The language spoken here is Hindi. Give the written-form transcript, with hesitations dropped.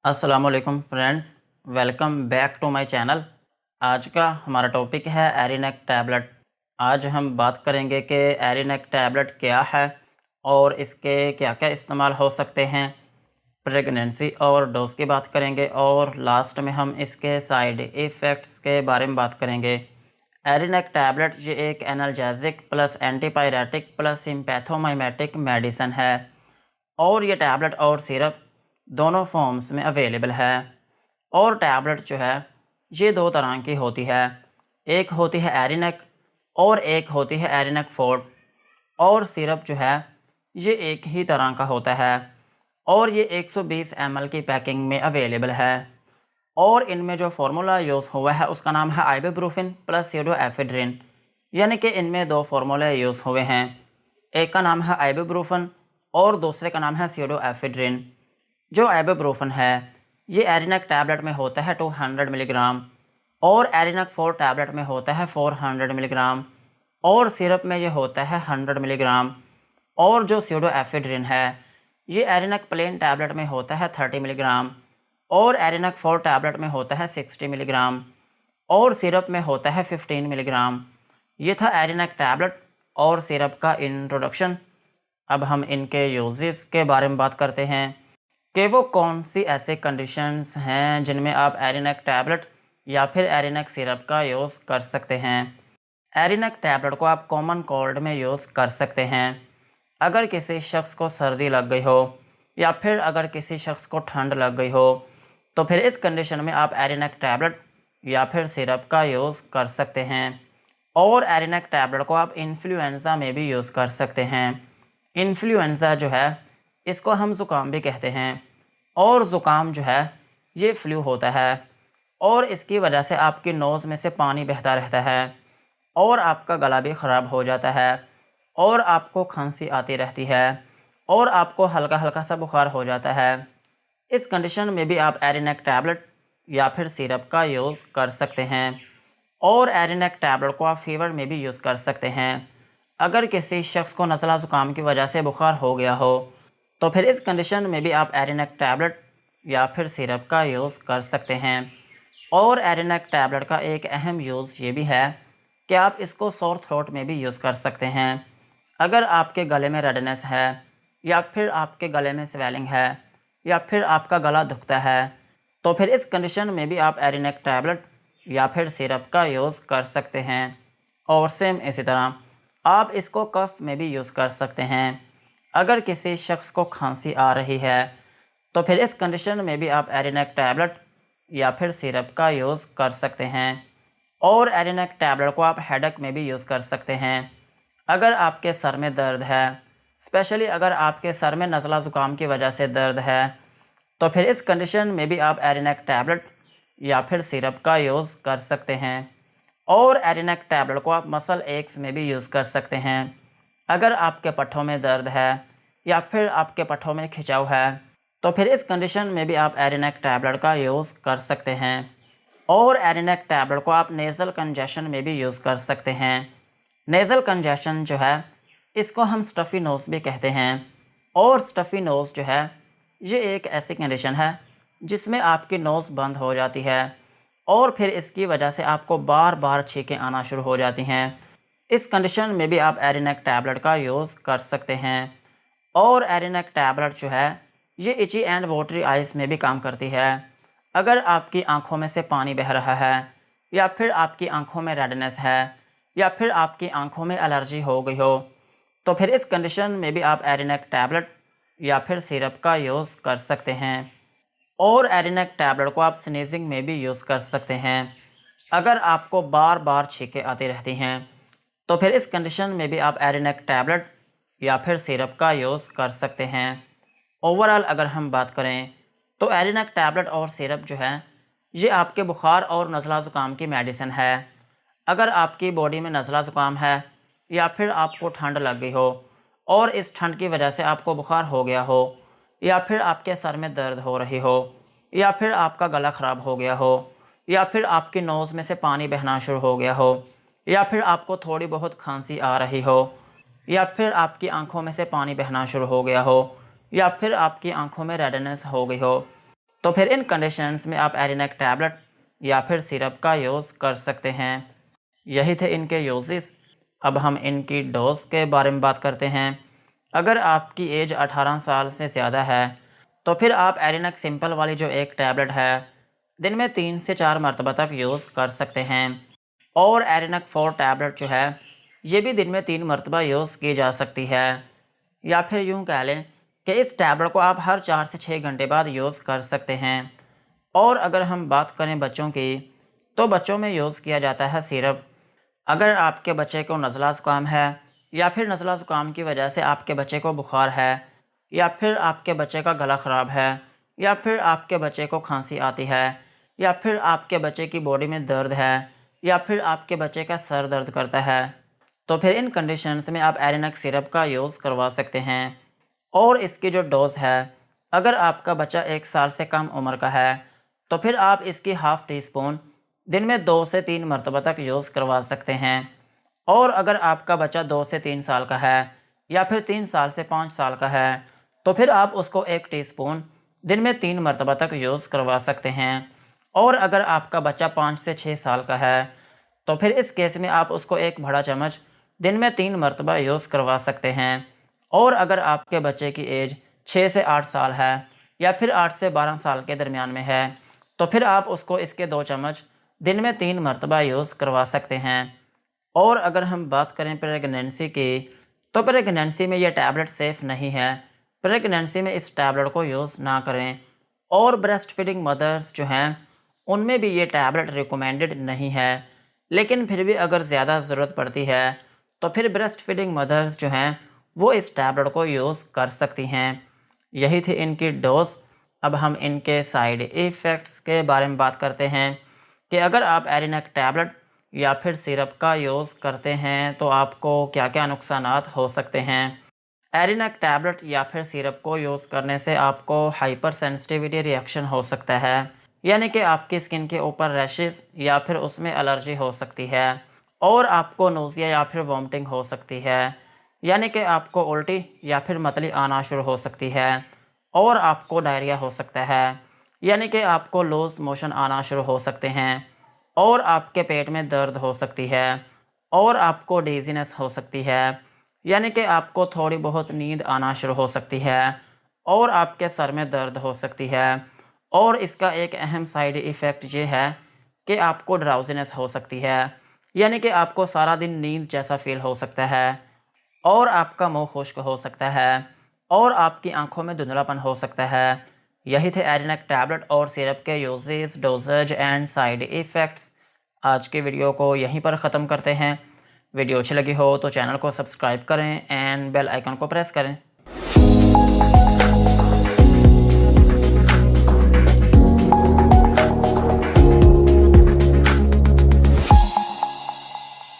अस्सलामुअलैकुम friends, welcome back to my channel. आज का हमारा टॉपिक है एरिनेक टैबलेट। आज हम बात करेंगे कि एरिनेक टैबलेट क्या है और इसके क्या क्या इस्तेमाल हो सकते हैं। प्रेगनेंसी और डोज की बात करेंगे और लास्ट में हम इसके साइड इफ़ेक्ट्स के बारे में बात करेंगे। एरिनेक टैबलेट ये एक analgesic plus antipyretic plus sympathomimetic medicine है और ये टैबलेट और सिरप दोनों फॉर्म्स में अवेलेबल है। और टैबलेट जो है ये दो तरह की होती है, एक होती है एरिनेक और एक होती है एरिनेक फोर्ट। और सिरप जो है ये एक ही तरह का होता है और ये 120 ml की पैकिंग में अवेलेबल है। और इनमें जो फार्मूला यूज़ हुआ है उसका नाम है आइबुप्रोफेन प्लस स्यूडोएफेड्रिन, यानी कि इनमें दो फार्मूले यूज़ हुए हैं। एक का नाम है आइबुप्रोफेन और दूसरे का नाम है स्यूडोएफेड्रिन। जो आइबुप्रोफेन है ये एरिनेक टैबलेट में होता है 200 मिलीग्राम और एरिनेक 4 टैबलेट में होता है 400 मिलीग्राम और सिरप में ये होता है 100 मिलीग्राम। और जो स्यूडोएफेड्रिन है ये एरिनेक प्लेन टैबलेट में होता है 30 मिलीग्राम और एरिनेक 4 टैबलेट में होता है 60 मिलीग्राम और सिरप में होता है 15 मिलीग्राम। ये था एरिनेक टैबलेट और सिरप का इंट्रोडक्शन। अब हम इनके यूजेस के बारे में बात करते हैं कि वो कौन सी ऐसे कंडीशंस हैं जिनमें आप एरिनेक टैबलेट या फिर एरिनेक सिरप का यूज़ कर सकते हैं। एरिनेक टैबलेट को आप कॉमन कोल्ड में यूज़ कर सकते हैं। अगर किसी शख्स को सर्दी लग गई हो या फिर अगर किसी शख्स को ठंड लग गई हो तो फिर इस कंडीशन में आप एरिनेक टैबलेट या फिर सिरप का यूज़ कर सकते हैं। और एरिनेक टैबलेट को आप इन्फ्लुएंज़ा में भी यूज़ कर सकते हैं। इन्फ्लुएंज़ा जो है इसको हम ज़ुकाम भी कहते हैं और ज़ुकाम जो है ये फ्लू होता है और इसकी वजह से आपकी नोज़ में से पानी बहता रहता है और आपका गला भी ख़राब हो जाता है और आपको खांसी आती रहती है और आपको हल्का हल्का सा बुखार हो जाता है। इस कंडीशन में भी आप एरिनेक टैबलेट या फिर सिरप का यूज़ कर सकते हैं। और एरिनेक टैबलेट को आप फीवर में भी यूज़ कर सकते हैं। अगर किसी शख्स को नज़ला ज़ुकाम की वजह से बुखार हो गया हो तो फिर इस कंडीशन में भी आप एरिनेक टैबलेट या फिर सिरप का यूज़ कर सकते हैं। और एरिनेक टैबलेट का एक अहम यूज़ ये भी है कि आप इसको सोर थ्रोट में भी यूज़ कर सकते हैं। अगर आपके गले में रेडनेस है या फिर आपके गले में स्वेलिंग है या फिर आपका गला दुखता है तो फिर इस कंडीशन में भी आप एरिनेक टैबलेट या फिर सिरप का यूज़ कर सकते हैं। और सेम इसी तरह आप इसको कफ में भी यूज़ कर सकते हैं। अगर किसी शख्स को खांसी आ रही है तो फिर इस कंडीशन में भी आप एरिनेक टैबलेट या फिर सिरप का यूज़ कर सकते हैं। और एरिनेक टैबलेट को आप हेडेक में भी यूज़ कर सकते हैं। अगर आपके सर में दर्द है, स्पेशली अगर आपके सर में नज़ला ज़ुकाम की वजह से दर्द है तो फिर इस कंडीशन में भी आप एरिनेक टैबलेट या फिर सिरप का यूज़ कर सकते हैं। और एरिनेक टैबलेट को आप मसल एक्स में भी यूज़ कर सकते हैं। अगर आपके पट्ठों में दर्द है या फिर आपके पट्ठों में खिंचाव है तो फिर इस कंडीशन में भी आप एरिनेक टैबलेट का यूज़ कर सकते हैं। और एरिनेक टैबलेट को आप नेज़ल कंजेशन में भी यूज़ कर सकते हैं। नेज़ल कंजेशन जो है इसको हम स्टफ़ी नोज़ भी कहते हैं। और स्टफ़ी नोज़ जो है ये एक ऐसी कंडीशन है जिसमें आपकी नोज़ बंद हो जाती है और फिर इसकी वजह से आपको बार बार छींकें आना शुरू हो जाती हैं। इस कंडीशन में भी आप एरिनेक टैबलेट का यूज़ कर सकते हैं। और एरिनेक टैबलेट जो है ये इची एंड वाटरी आइज़ में भी काम करती है। अगर आपकी आंखों में से पानी बह रहा है या फिर आपकी आंखों में रेडनेस है या फिर आपकी आंखों में एलर्जी हो गई हो तो फिर इस कंडीशन में भी आप एरिनेक टैबलेट या फिर सिरप का यूज़ कर सकते हैं। और एरिनेक टैबलेट को आप स्नीजिंग में भी यूज़ कर सकते हैं। अगर आपको बार बार छींकें आती रहती हैं तो फिर इस कंडीशन में भी आप एरिनेक टैबलेट या फिर सिरप का यूज़ कर सकते हैं। ओवरऑल अगर हम बात करें तो एरिनेक टैबलेट और सिरप जो है ये आपके बुखार और नज़ला ज़ुकाम की मेडिसिन है। अगर आपकी बॉडी में नज़ला ज़ुकाम है या फिर आपको ठंड लग गई हो और इस ठंड की वजह से आपको बुखार हो गया हो या फिर आपके सर में दर्द हो रही हो या फिर आपका गला ख़राब हो गया हो या फिर आपकी नोज़ में से पानी बहना शुरू हो गया हो या फिर आपको थोड़ी बहुत खांसी आ रही हो या फिर आपकी आंखों में से पानी बहना शुरू हो गया हो या फिर आपकी आंखों में रेडनेस हो गई हो तो फिर इन कंडीशंस में आप एरिनेक टैबलेट या फिर सिरप का यूज़ कर सकते हैं। यही थे इनके यूजेस। अब हम इनकी डोज के बारे में बात करते हैं। अगर आपकी एज 18 साल से ज़्यादा है तो फिर आप एरिनेक सिंपल वाली जो एक टैबलेट है दिन में 3 से 4 मरतबा तक यूज़ कर सकते हैं। और एरिनेक 4 टैबलेट जो है ये भी दिन में 3 मरतबा यूज़ की जा सकती है। या फिर यूँ कह लें कि इस टैबलेट को आप हर 4 से 6 घंटे बाद यूज़ कर सकते हैं। और अगर हम बात करें बच्चों की, तो बच्चों में यूज़ किया जाता है सिरप। अगर आपके बच्चे को नज़ला ज़ुकाम है या फिर नज़ला ज़ुकाम की वजह से आपके बच्चे को बुखार है या फिर आपके बच्चे का गला ख़राब है या फिर आपके बच्चे को खांसी आती है या फिर आपके बच्चे की बॉडी में दर्द है या फिर आपके बच्चे का सर दर्द करता है, तो फिर इन कंडीशंस में आप एरिनेक सिरप का यूज़ करवा सकते हैं। और इसकी जो डोज़ है, अगर आपका बच्चा 1 साल से कम उम्र का है तो फिर आप इसकी हाफ़ टी स्पून दिन में 2 से 3 मरतबा तक यूज़ करवा सकते हैं। और अगर आपका बच्चा 2 से 3 साल का है या फिर 3 साल से 5 साल का है तो फिर आप उसको 1 टीस्पून दिन में 3 मरतबा तक यूज़ करवा सकते हैं। और अगर आपका बच्चा 5 से 6 साल का है तो फिर इस केस में आप उसको 1 बड़ा चम्मच दिन में 3 मरतबा यूज़ करवा सकते हैं। और अगर आपके बच्चे की एज 6 से 8 साल है या फिर 8 से 12 साल के दरमियान में है तो फिर आप उसको इसके 2 चम्मच दिन में 3 मरतबा यूज़ करवा सकते हैं। और अगर हम बात करें प्रेगनेंसी की, तो प्रेगनेंसी में ये टैबलेट सेफ़ नहीं है। प्रेगनेंसी में इस टैबलेट को यूज़ ना करें। और ब्रेस्ट फीडिंग मदर्स जो हैं उनमें भी ये टैबलेट रिकमेंडेड नहीं है। लेकिन फिर भी अगर ज़्यादा ज़रूरत पड़ती है तो फिर ब्रेस्ट फीडिंग मदर्स जो हैं वो इस टैबलेट को यूज़ कर सकती हैं। यही थी इनकी डोज। अब हम इनके साइड इफ़ेक्ट्स के बारे में बात करते हैं कि अगर आप एरिनेक टैबलेट या फिर सिरप का यूज़ करते हैं तो आपको क्या क्या नुकसानात हो सकते हैं। एरिनेक टैबलेट या फिर सिरप को यूज़ करने से आपको हाइपर सेंसिटिविटी रिएक्शन हो सकता है, यानी कि आपकी स्किन के ऊपर रैशेस या फिर उसमें एलर्जी हो सकती है। और आपको नोज़िया या फिर वॉमिटिंग हो सकती है, यानी कि आपको उल्टी या फिर मतली आना शुरू हो सकती है। और आपको डायरिया हो सकता है, यानी कि आपको लूज़ मोशन आना शुरू हो सकते हैं। और आपके पेट में दर्द हो सकती है। और आपको डिज़ीनेस हो सकती है, यानी कि आपको थोड़ी बहुत नींद आना शुरू हो सकती है। और आपके सर में दर्द हो सकती है। और इसका एक अहम साइड इफ़ेक्ट ये है कि आपको ड्राउज़ीनेस हो सकती है, यानी कि आपको सारा दिन नींद जैसा फ़ील हो सकता है। और आपका मुँह खुश्क हो सकता है और आपकी आँखों में धुंधलापन हो सकता है। यही थे एरिनेक टैबलेट और सिरप के uses, doses and side effects. आज की वीडियो को यहीं पर ख़त्म करते हैं। वीडियो अच्छी लगी हो तो चैनल को सब्सक्राइब करें एंड बेल आइकन को प्रेस करें।